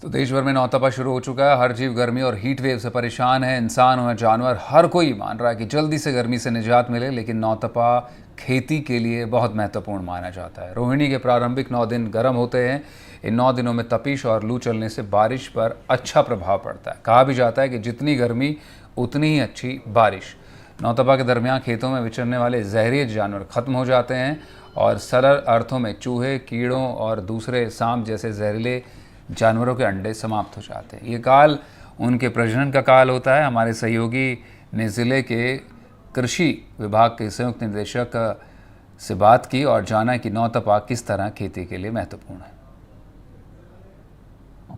तो देश भर में नौतपा शुरू हो चुका है। हर जीव गर्मी और हीट वेव से परेशान है। इंसान हो या जानवर, हर कोई मान रहा है कि जल्दी से गर्मी से निजात मिले। लेकिन नौतपा खेती के लिए बहुत महत्वपूर्ण माना जाता है। रोहिणी के प्रारंभिक 9 दिन गर्म होते हैं। इन 9 दिनों में तपिश और लू चलने से बारिश पर अच्छा प्रभाव पड़ता है। कहा भी जाता है कि जितनी गर्मी उतनी ही अच्छी बारिश। नौतपा के दरमियान खेतों में विचरने वाले जहरीले जानवर खत्म हो जाते हैं और सरल अर्थों में चूहे, कीड़ों और दूसरे सांप जैसे जहरीले जानवरों के अंडे समाप्त हो जाते हैं। ये काल उनके प्रजनन का काल होता है। हमारे सहयोगी ने ज़िले के कृषि विभाग के संयुक्त निदेशक से बात की और जाना कि नौतपा किस तरह खेती के लिए महत्वपूर्ण है।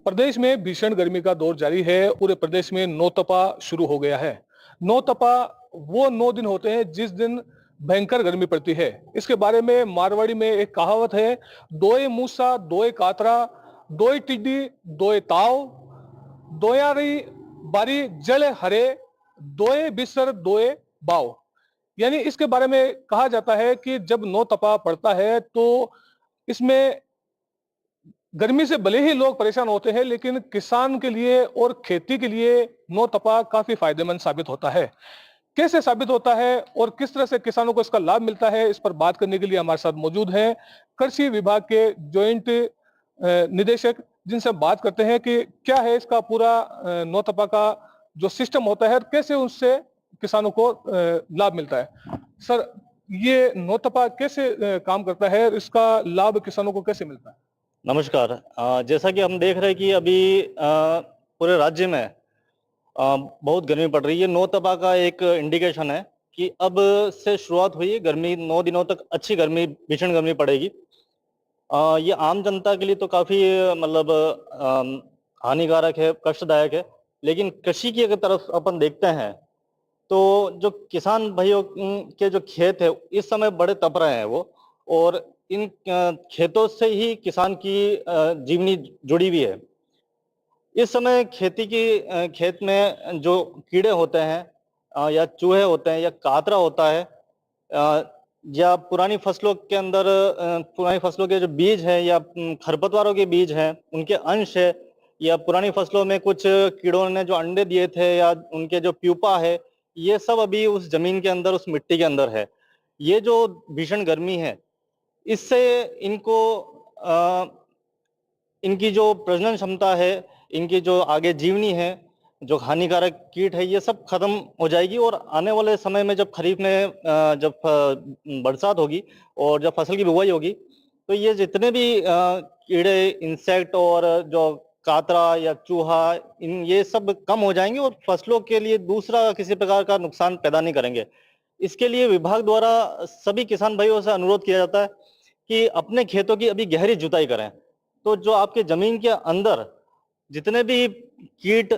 प्रदेश में भीषण गर्मी का दौर जारी है। पूरे प्रदेश में नौतपा शुरू हो गया है। नौतपा वो 9 दिन होते हैं जिस दिन भयंकर गर्मी पड़ती है। इसके बारे में मारवाड़ी में एक कहावत है, दोए मूसा दोए कातरा, दोए टिड्डी दोए ताव, दोयारी बारी जल हरे, दोए बिसर दोए बाव। यानी इसके बारे में कहा जाता है कि जब नौतपा पड़ता है तो इसमें गर्मी से भले ही लोग परेशान होते हैं, लेकिन किसान के लिए और खेती के लिए नौतपा काफी फायदेमंद साबित होता है। कैसे साबित होता है और किस तरह से किसानों को इसका लाभ मिलता है, इस पर बात करने के लिए हमारे साथ मौजूद हैं कृषि विभाग के ज्वाइंट निदेशक, जिनसे बात करते हैं कि क्या है इसका पूरा नौतपा का जो सिस्टम होता है और कैसे उससे किसानों को लाभ मिलता है। सर, ये नौतपा कैसे काम करता है और इसका लाभ किसानों को कैसे मिलता है? नमस्कार। जैसा कि हम देख रहे हैं कि अभी पूरे राज्य में बहुत गर्मी पड़ रही है। नौतपा का एक इंडिकेशन है कि अब से शुरुआत हुई है गर्मी। 9 दिनों तक अच्छी गर्मी, भीषण गर्मी पड़ेगी। ये आम जनता के लिए तो काफी मतलब हानिकारक है, कष्टदायक है। लेकिन कृषि की अगर तरफ अपन देखते हैं तो जो किसान भाइयों के जो खेत है इस समय बड़े तप रहे हैं वो, और इन खेतों से ही किसान की जीवनी जुड़ी हुई है। इस समय खेती की खेत में जो कीड़े होते हैं या चूहे होते हैं या कातरा होता है, या पुरानी फसलों के अंदर पुरानी फसलों के जो बीज है या खरपतवारों के बीज हैं उनके अंश है, या पुरानी फसलों में कुछ कीड़ों ने जो अंडे दिए थे या उनके जो प्यूपा है, ये सब अभी उस जमीन के अंदर, उस मिट्टी के अंदर है। ये जो भीषण गर्मी है इससे इनको इनकी जो प्रजनन क्षमता है, इनकी जो आगे जीवनी है, जो हानिकारक कीट है, ये सब खत्म हो जाएगी। और आने वाले समय में जब खरीफ में जब बरसात होगी और जब फसल की बुवाई होगी तो ये जितने भी कीड़े, इंसेक्ट और जो कातरा या चूहा, ये सब कम हो जाएंगे और फसलों के लिए दूसरा किसी प्रकार का नुकसान पैदा नहीं करेंगे। इसके लिए विभाग द्वारा सभी किसान भाइयों से अनुरोध किया जाता है कि अपने खेतों की अभी गहरी जुताई करें। तो जो आपके जमीन के अंदर जितने भी कीट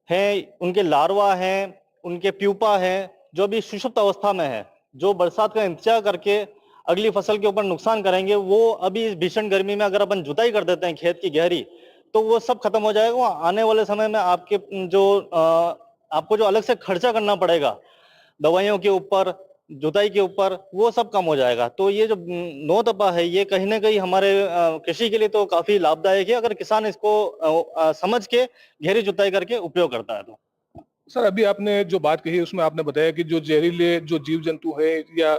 हैं, उनके लार्वा हैं, उनके प्यूपा हैं, जो भी सुषुप्त अवस्था में है, जो बरसात का इंतजार करके अगली फसल के ऊपर नुकसान करेंगे, वो अभी इस भीषण गर्मी में अगर अपन जुताई कर देते हैं खेत की गहरी, तो वो सब खत्म हो जाएगा। आने वाले समय में आपको जो अलग से खर्चा करना पड़ेगा दवाइयों के ऊपर, जुताई के ऊपर, वो सब कम हो जाएगा। तो ये जो नौतपा है ये कहीं ना कहीं हमारे कृषि के लिए तो काफी लाभदायक है, अगर किसान इसको समझ के गहरी जुताई करके उपयोग करता है तो। सर, अभी आपने जो बात कही उसमें आपने बताया कि जो जहरीले जो जीव जंतु है या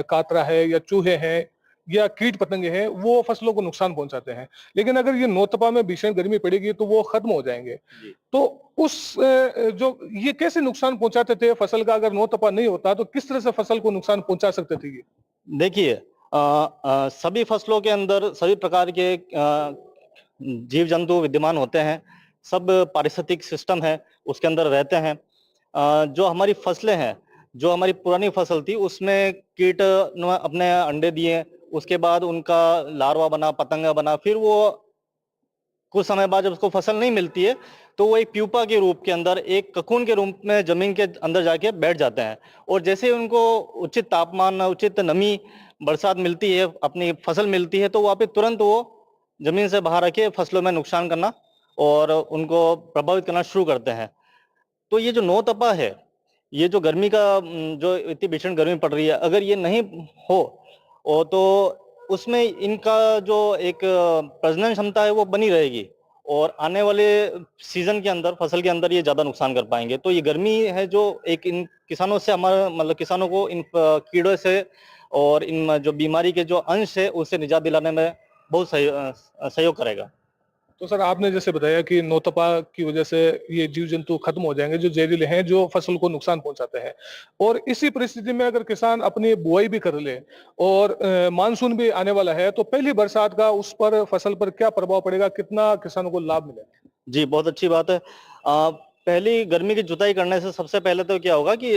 कातरा है या चूहे हैं या कीट पतंगे हैं, वो फसलों को नुकसान पहुंचाते हैं। लेकिन अगर ये नौतपा में भीषण गर्मी पड़ेगी तो वो खत्म हो जाएंगे। जी। तो उस जो ये कैसे नुकसान पहुंचाते थे फसल का? अगर नौतपा नहीं होता तो किस तरह से फसल को नुकसान पहुंचा सकते थे ये? देखिए, सभी फसलों के अंदर सभी प्रकार के जीव जंतु विद्यमान होते हैं। सब पारिस्थितिक सिस्टम है उसके अंदर रहते हैं। जो हमारी फसलें हैं, जो हमारी पुरानी फसल थी उसमें कीट ने अपने अंडे दिए, उसके बाद उनका लार्वा बना, पतंगा बना, फिर वो कुछ समय बाद जब उसको फसल नहीं मिलती है तो वो एक प्यूपा के रूप के अंदर, एक ककून के रूप में जमीन के अंदर जाके बैठ जाते हैं। और जैसे ही उनको उचित तापमान, उचित नमी, बरसात मिलती है, अपनी फसल मिलती है, तो वहाँ पे तुरंत वो जमीन से बाहर आके फसलों में नुकसान करना और उनको प्रभावित करना शुरू करते हैं। तो ये जो नौतपा है, ये जो गर्मी का जो इतनी भीषण गर्मी पड़ रही है, अगर ये नहीं हो तो उसमें इनका जो एक प्रजनन क्षमता है वो बनी रहेगी और आने वाले सीजन के अंदर फसल के अंदर ये ज्यादा नुकसान कर पाएंगे। तो ये गर्मी है जो एक इन किसानों से हमारा मतलब किसानों को इन कीड़ों से और इन जो बीमारी के जो अंश है उससे निजात दिलाने में बहुत सहयोग करेगा। तो सर आपने जैसे बताया कि नौतपा की वजह से ये जीव जंतु खत्म हो जाएंगे जो जहरीले हैं जो फसल को नुकसान पहुंचाते हैं, और इसी परिस्थिति में अगर किसान अपनी बुआई भी कर ले और मानसून भी आने वाला है, तो पहली बरसात का उस पर फसल पर क्या प्रभाव पड़ेगा, कितना किसानों को लाभ मिलेगा? जी, बहुत अच्छी बात है। पहली गर्मी की जुताई करने से सबसे पहले तो क्या होगा कि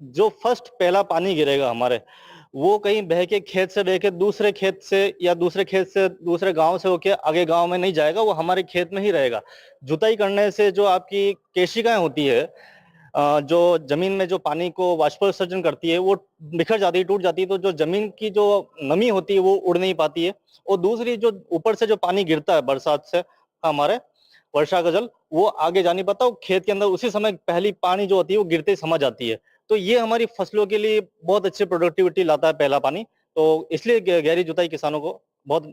जो फर्स्ट पहला पानी गिरेगा हमारे, वो कहीं बह के खेत से बह के दूसरे खेत से या दूसरे खेत से दूसरे गांव से होके आगे गांव में नहीं जाएगा, वो हमारे खेत में ही रहेगा। जुताई करने से जो आपकी केशिकाएं होती है, जो जमीन में जो पानी को वाष्पोत्सर्जन करती है, वो बिखर जाती है, टूट जाती है, तो जो जमीन की जो नमी होती है वो उड़ नहीं पाती है। और दूसरी जो ऊपर से जो पानी गिरता है बरसात से हमारे, वर्षा का जल, वो आगे जा नहीं पाता, वो खेत के अंदर उसी समय पहली पानी जो होती है वो गिरते ही समा जाती है। तो ये हमारी फसलों के लिए बहुत अच्छी प्रोडक्टिविटी लाता है पहला पानी। तो इसलिए गहरी जुताई किसानों को बहुत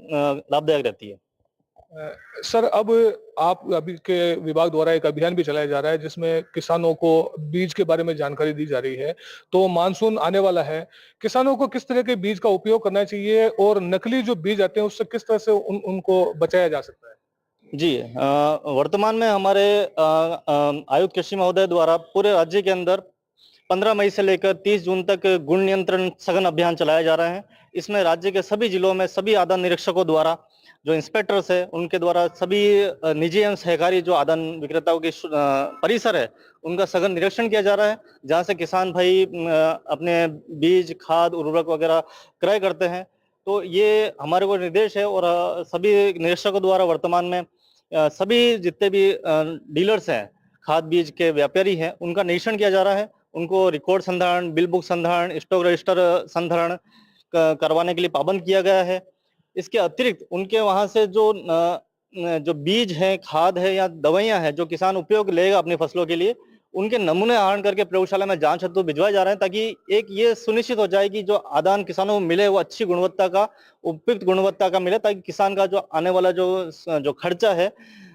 लाभदायक रहती है। सर अब आप अभी के विभाग द्वारा एक अभियान भी चलाया जा रहा है जिसमें किसानों को बीज के बारे में जानकारी दी जा रही है। तो मानसून आने वाला है, किसानों को किस तरह के बीज का उपयोग करना चाहिए और नकली जो बीज आते हैं उससे किस तरह से उनको बचाया जा सकता है? जी, वर्तमान में हमारे आयुक्त कृषि महोदय द्वारा पूरे राज्य के अंदर 15 मई से लेकर 30 जून तक गुण नियंत्रण सघन अभियान चलाया जा रहा है। इसमें राज्य के सभी जिलों में सभी आदान निरीक्षकों द्वारा, जो इंस्पेक्टर्स है उनके द्वारा, सभी निजी एवं सहकारी जो आदान विक्रेताओं के परिसर है उनका सघन निरीक्षण किया जा रहा है, जहां से किसान भाई अपने बीज, खाद, उर्वरक वगैरह क्रय करते हैं। तो ये हमारे को निर्देश है और सभी निरीक्षकों द्वारा वर्तमान में सभी जितने भी डीलर्स हैं, खाद बीज के व्यापारी हैं, उनका निरीक्षण किया जा रहा है। उनको रिकॉर्ड संधारण, बिल बुक संधारण, स्टॉक रजिस्टर संधारण करवाने के लिए पाबंद किया गया है। इसके अतिरिक्त उनके वहां से जो बीज है, खाद है या दवाइयां हैं जो किसान उपयोग लेगा अपनी फसलों के लिए, उनके नमूने आहरण करके प्रयोगशाला में जांच हेतु भिजवाए जा रहे हैं, ताकि एक ये सुनिश्चित हो जाए कि जो आदान किसानों को मिले वो अच्छी गुणवत्ता का, उपयुक्त गुणवत्ता का मिले, ताकि किसान का जो आने वाला जो खर्चा है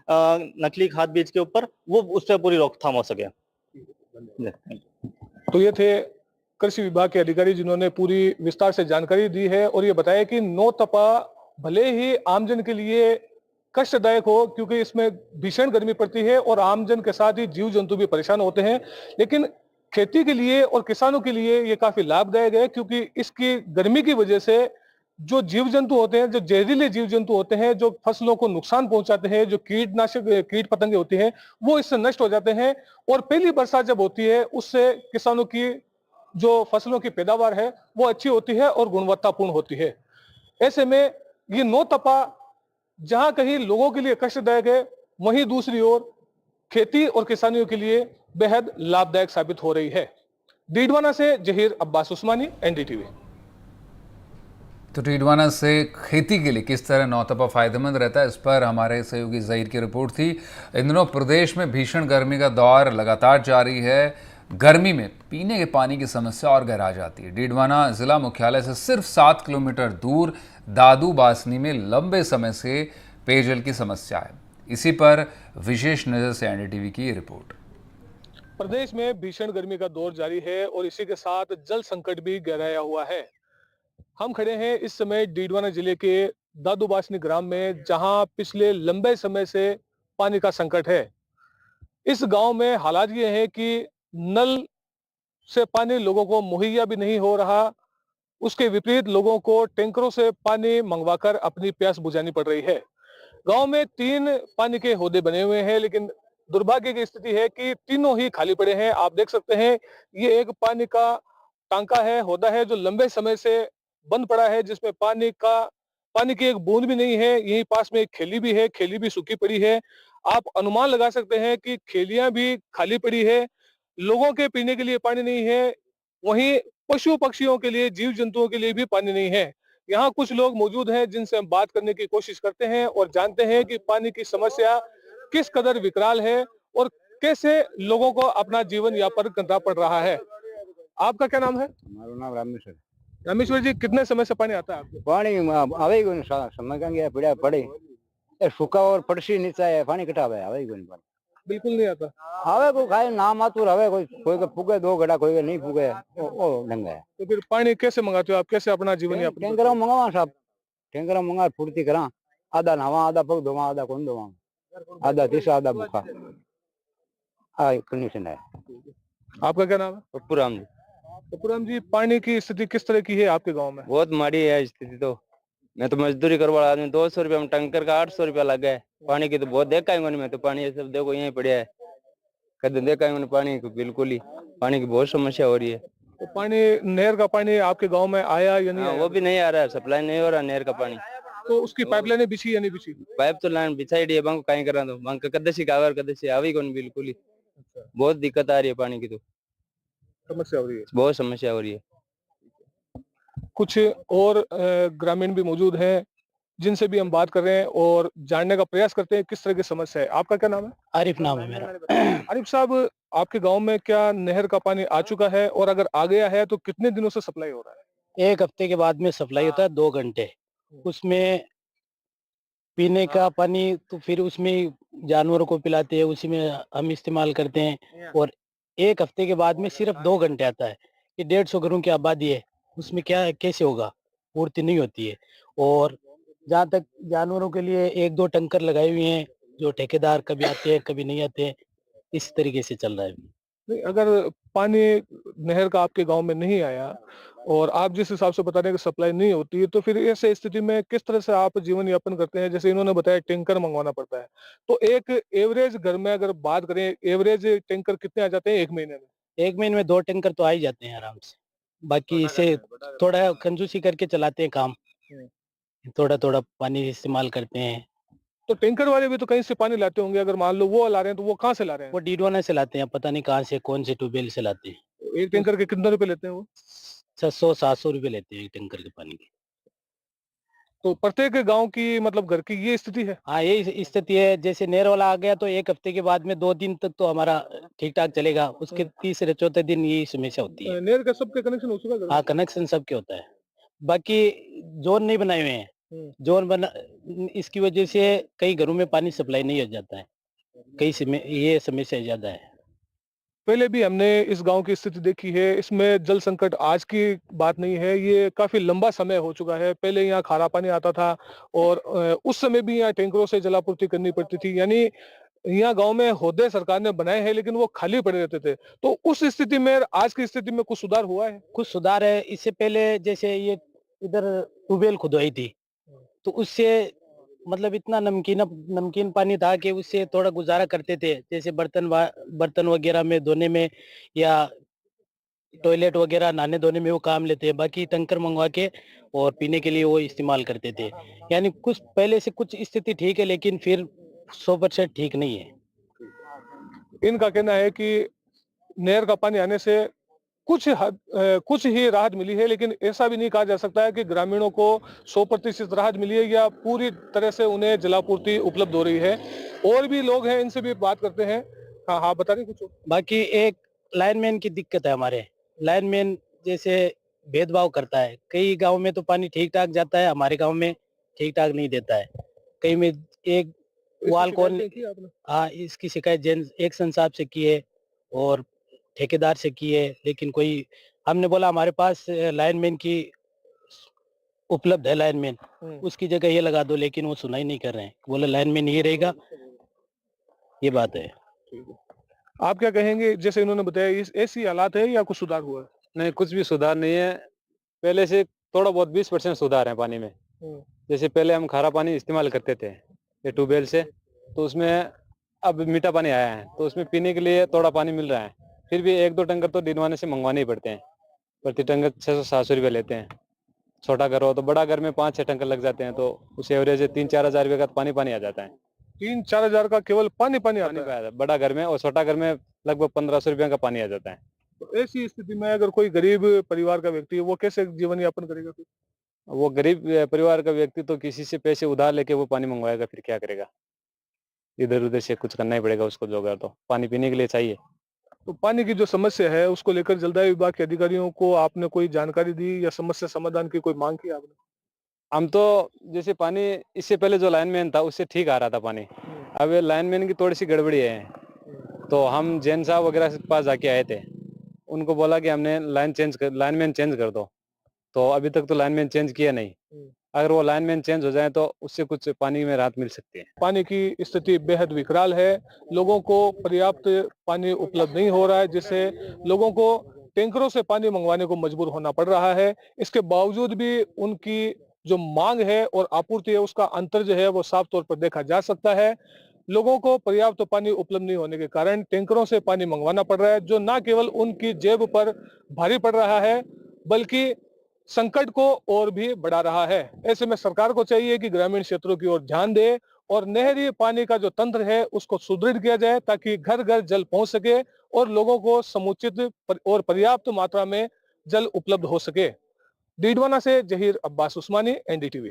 नकली खाद बीज के ऊपर, वो उस पर पूरी रोकथाम हो सके। तो ये थे कृषि विभाग के अधिकारी जिन्होंने पूरी विस्तार से जानकारी दी है और ये बताया कि नौतपा भले ही आमजन के लिए कष्टदायक हो क्योंकि इसमें भीषण गर्मी पड़ती है और आमजन के साथ ही जीव जंतु भी परेशान होते हैं, लेकिन खेती के लिए और किसानों के लिए ये काफी लाभदायक है क्योंकि इसकी गर्मी की वजह से जो जीव जंतु होते हैं, जो जहरीले जीव जंतु होते हैं, जो फसलों को नुकसान पहुंचाते हैं, जो कीटनाशक कीट पतंगे होती हैं, वो इससे नष्ट हो जाते हैं। और पहली बरसात जब होती है उससे किसानों की जो फसलों की पैदावार है वो अच्छी होती है और गुणवत्तापूर्ण होती है। ऐसे में ये नौतपा जहां कहीं लोगों के लिए कष्टदायक है, वहीं दूसरी ओर खेती और किसानियों के लिए बेहद लाभदायक साबित हो रही है। डीडवाना से जहीर अब्बास उस्मानी, एनडीटीवी। तो डीडवाना से खेती के लिए किस तरह नौतपा फायदेमंद रहता है, इस पर हमारे सहयोगी ज़हीर की रिपोर्ट थी। इन दिनों प्रदेश में भीषण गर्मी का दौर लगातार जारी है। गर्मी में पीने के पानी की समस्या और गहरा जाती है। डीडवाना जिला मुख्यालय से सिर्फ 7 किलोमीटर दूर दादू बासनी में लंबे समय से पेयजल की समस्या है। इसी पर विशेष नजर से एनडीटीवी की ये रिपोर्ट। प्रदेश में भीषण गर्मी का दौर जारी है और इसी के साथ जल संकट भी गहराया हुआ है। हम खड़े हैं इस समय डीडवाना जिले के दादू बासनी ग्राम में, जहां पिछले लंबे समय से पानी का संकट है। इस गांव में हालात ये है कि नल से पानी लोगों को मुहैया भी नहीं हो रहा, उसके विपरीत लोगों को टैंकरों से पानी मंगवाकर अपनी प्यास बुझानी पड़ रही है। गांव में 3 पानी के हौदे बने हुए हैं, लेकिन दुर्भाग्य की स्थिति है कि तीनों ही खाली पड़े हैं। आप देख सकते हैं ये एक पानी का टांका है, हौदा है जो लंबे समय से बंद पड़ा है, जिसमें पानी की एक बूंद भी नहीं है। यहीं पास में एक खेली भी है, खेली भी सूखी पड़ी है। आप अनुमान लगा सकते हैं कि खेलियां भी खाली पड़ी है। लोगों के पीने के लिए पानी नहीं है, वहीं पशु पक्षियों के लिए, जीव जंतुओं के लिए भी पानी नहीं है। यहाँ कुछ लोग मौजूद हैं जिनसे हम बात करने की कोशिश करते हैं और जानते हैं कि पानी की समस्या किस कदर विकराल है और कैसे लोगों को अपना जीवन यापन करना पड़ रहा है। आपका क्या नाम है? મારું નામ રામેશ્વર। रामेश्वर जी, कितने समय से पानी आता है आपको? પાણી આવી ગયું ને સમય કાંઈ ગયા પીડા પડે सूखा और पड़सी नीचा है पानी कटावे आवे कोई नहीं बिल्कुल नहीं आता। आवे को खाए नाम आतुर आवे कोई के पुगे 2 घड़ा कोई के नहीं पुगे ओ ढंग है तो फिर पानी कैसे मंगाते हो आप, कैसे अपना जीवन यापन करते टैंकर मंगावा साहब टैंकर मंगा फुर्ती करा आधा नहावा आधा पग धोवा आधा कौन धोवा आधा तीसरा आधा भूखा हां कंडीशन है। हो? आपका क्या नाम है? पप्पूराम जी पप्पूराम जी, पानी की स्थिति किस तरह की है आपके गांव में? बहुत माड़ी है स्थिति तो मैं तो मजदूरी करवा वाला आदमी 200 रुपया में टैंकर का 800 रुपया लगा है पानी की तो बहुत देखा है मैं तो पानी ये सब देखो यहीं पड़ा है कद देखा है पानी को बिल्कुल ही पानी की बहुत समस्या हो रही है। तो पानी, नहर का पानी आपके गांव में आया या नहीं हाँ, आया? वो भी नहीं आ रहा है सप्लाई नहीं हो रहा नहर का पानी तो उसकी पाइपलाइनें बिछी या नहीं बिछी? पाइप तो लाइन बिछाई दी है बंक कहीं करा दो बंक कदसी कावर कदसी आवी कौन बिल्कुल ही बहुत दिक्कत आ रही है पानी की तो समस्या हो रही है। बहुत समस्या हो रही है। कुछ और ग्रामीण भी मौजूद हैं जिनसे भी हम बात कर रहे हैं और जानने का प्रयास करते हैं किस तरह की समस्या है। आपका क्या नाम है? आरिफ नाम है मेरा। आरिफ साहब, आपके गांव में क्या नहर का पानी आ चुका है, और अगर आ गया है तो कितने दिनों से सप्लाई हो रहा है? 1 हफ्ते के बाद में सप्लाई होता है 2 घंटे। उसमें पीने का पानी तो फिर उसमें जानवरों को पिलाते हैं, उसी में हम इस्तेमाल करते हैं। और 1 हफ्ते के बाद में सिर्फ 2 घंटे आता है। ये 150 घरों की आबादी है, उसमें क्या कैसे होगा, पूर्ति नहीं होती है। और जहाँ तक जानवरों के लिए 1-2 टैंकर लगाए हुए हैं, जो ठेकेदार कभी आते हैं कभी नहीं आते हैं, इस तरीके से चल रहा है। नहीं, अगर पानी नहर का आपके गांव में नहीं आया और आप जिस हिसाब से बता रहे हैं कि सप्लाई नहीं होती है, तो फिर ऐसे स्थिति में किस तरह से आप जीवन यापन करते हैं? जैसे इन्होंने बताया टैंकर मंगवाना पड़ता है, तो एक एवरेज घर में अगर बात करें, एवरेज टैंकर कितने आ जाते हैं 1 महीने में? 1 महीने में 2 टैंकर तो आ ही जाते हैं आराम से। बाकी इसे थोड़ा कंजूसी करके चलाते हैं काम। थोड़ा-थोड़ा पानी इस्तेमाल करते हैं। तो टैंकर वाले भी तो कहीं से पानी लाते होंगे, अगर मान लो वो ला रहे हैं तो वो कहाँ से ला रहे वो हैं? डीडवाना से लाते हैं, पता नहीं कहाँ से कौन से ट्यूबवेल से लाते हैं। तो एक टैंकर के कितने रुपए लेते हैं वो? 600-700 रुपए लेते हैं 1 टैंकर के पानी के। तो प्रत्येक गांव की, मतलब घर की ये स्थिति है? हाँ, यही स्थिति है। जैसे नहर वाला आ गया तो 1 हफ्ते के बाद में 2 दिन तक तो हमारा ठीक-ठाक चलेगा। उसके तीसरे चौथे दिन यही समस्या होती है। नहर का सबके कनेक्शन हो चुका है घर में? हाँ, कनेक्शन सबके होता है। बाकी जोन नहीं बनाए हुए हैं। जोन बना इसकी वजह से कई घरों में पानी सप्लाई नहीं हो जाता है। कई समय ये समस्या ज़्यादा है। पहले भी हमने इस गांव की स्थिति देखी है। इसमें जल संकट आज की बात नहीं है, ये काफी लंबा समय हो चुका है। पहले यहाँ खारा पानी आता था और उस समय भी यहाँ टैंकरों से जलापूर्ति करनी पड़ती थी। यानी यहाँ गांव में होदे सरकार ने बनाए हैं, लेकिन वो खाली पड़े रहते थे। तो उस स्थिति में आज की स्थिति में कुछ सुधार हुआ है? कुछ सुधार है। इससे पहले जैसे ये इधर ट्यूबवेल खुदवाई थी, तो उससे मतलब इतना नमकीन पानी था कि उससे थोड़ा गुजारा करते थे। जैसे बर्तन वगैरह में धोने में या टॉयलेट वगैरह नहाने धोने में वो काम लेते हैं। बाकी टैंकर मंगवा के और पीने के लिए वो इस्तेमाल करते थे। यानी कुछ पहले से कुछ स्थिति ठीक है, लेकिन फिर 100% ठीक नहीं है। इनका कहना है कि नहर का पानी आने से कुछ ही राहत मिली है, लेकिन ऐसा भी नहीं कहा जा सकता है कि ग्रामीणों को 100% राहत मिली है या पूरी तरह से उन्हें जलापूर्ति उपलब्ध हो रही है। और भी लोग हैं, इनसे भी बात करते हैं। हाँ हाँ, बता रहे कुछ? बाकी एक लाइनमैन की दिक्कत है हमारे। लाइनमैन जैसे भेदभाव करता है। कई गांव में तो पानी ठीक-ठाक जाता है, हमारे गांव में ठीक-ठाक नहीं देता है। कई में एक वाल कौन हाँ, इसकी शिकायत जैन एक्शन साहब से की है और ठेकेदार से की है, लेकिन कोई हमने बोला हमारे पास लाइनमैन की उपलब्ध है लाइनमैन, उसकी जगह ये लगा दो, लेकिन वो सुनाई नहीं कर रहे हैं। बोले लाइनमैन ये रहेगा, ये बात है। आप क्या कहेंगे? जैसे इन्होंने बताया, इस ऐसी हालात है या कुछ सुधार हुआ है? नहीं, कुछ भी सुधार नहीं है। पहले से थोड़ा बहुत 20% सुधार है पानी में। जैसे पहले हम खारा पानी इस्तेमाल करते थे ये ट्यूबवेल से, तो उसमें अब मीठा पानी आया है, तो उसमें पीने के लिए थोड़ा पानी मिल रहा है। फिर भी 1-2 टैंकर तो दिनवाने से मंगवाने ही पड़ते हैं। प्रति टैंकर 600-700 रुपये लेते हैं। छोटा घर हो तो, बड़ा घर में 5-6 टैंकर लग जाते हैं, तो उस एवरेज 3-4 हजार रुपये का पानी आ जाता है। 3-4 हजार का केवल पानी आता है बड़ा घर में, और छोटा घर में लगभग 1500 रुपये का पानी आ जाता है। तो ऐसी स्थिति में अगर कोई गरीब परिवार का व्यक्ति है, वो कैसे जीवन यापन करेगा फिर? वो गरीब परिवार का व्यक्ति तो किसी से पैसे उधार लेके वो पानी मंगवाएगा, फिर क्या करेगा? इधर उधर से कुछ करना ही पड़ेगा उसको जुगाड़, तो पानी पीने के लिए चाहिए। तो पानी की जो समस्या है, उसको लेकर जलदाय विभाग के अधिकारियों को आपने कोई जानकारी दी या समस्या समाधान की कोई मांग की आपने? हम तो जैसे पानी इससे पहले जो लाइनमैन था उससे ठीक आ रहा था पानी। अब लाइनमैन की थोड़ी सी गड़बड़ी है, तो हम जैन साहब वगैरह के पास जाके आए थे। उनको बोला कि हमने लाइनमैन चेंज कर दो, तो अभी तक तो लाइनमैन चेंज किया नहीं। अगर वो लाइनमैन चेंज हो जाए तो उससे कुछ पानी में राहत मिल सकती है। पानी की स्थिति बेहद विकराल है, लोगों को पर्याप्त पानी उपलब्ध नहीं हो रहा है, जिससे लोगों को टैंकरों से पानी मंगवाने को मजबूर होना पड़ रहा है। इसके बावजूद भी उनकी जो मांग है और आपूर्ति है उसका अंतर जो है वो साफ तौर पर देखा जा सकता है। लोगों को पर्याप्त पानी उपलब्ध नहीं होने के कारण टैंकरों से पानी मंगवाना पड़ रहा है, जो न केवल उनकी जेब पर भारी पड़ रहा है बल्कि संकट को और भी बढ़ा रहा है। ऐसे में सरकार को चाहिए कि ग्रामीण क्षेत्रों की ओर ध्यान दे और नहरी पानी का जो तंत्र है उसको सुदृढ़ किया जाए, ताकि घर घर जल पहुंच सके और लोगों को समुचित और पर्याप्त मात्रा में जल उपलब्ध हो सके। डीडवाना से जहीर अब्बास उस्मानी, एनडीटीवी।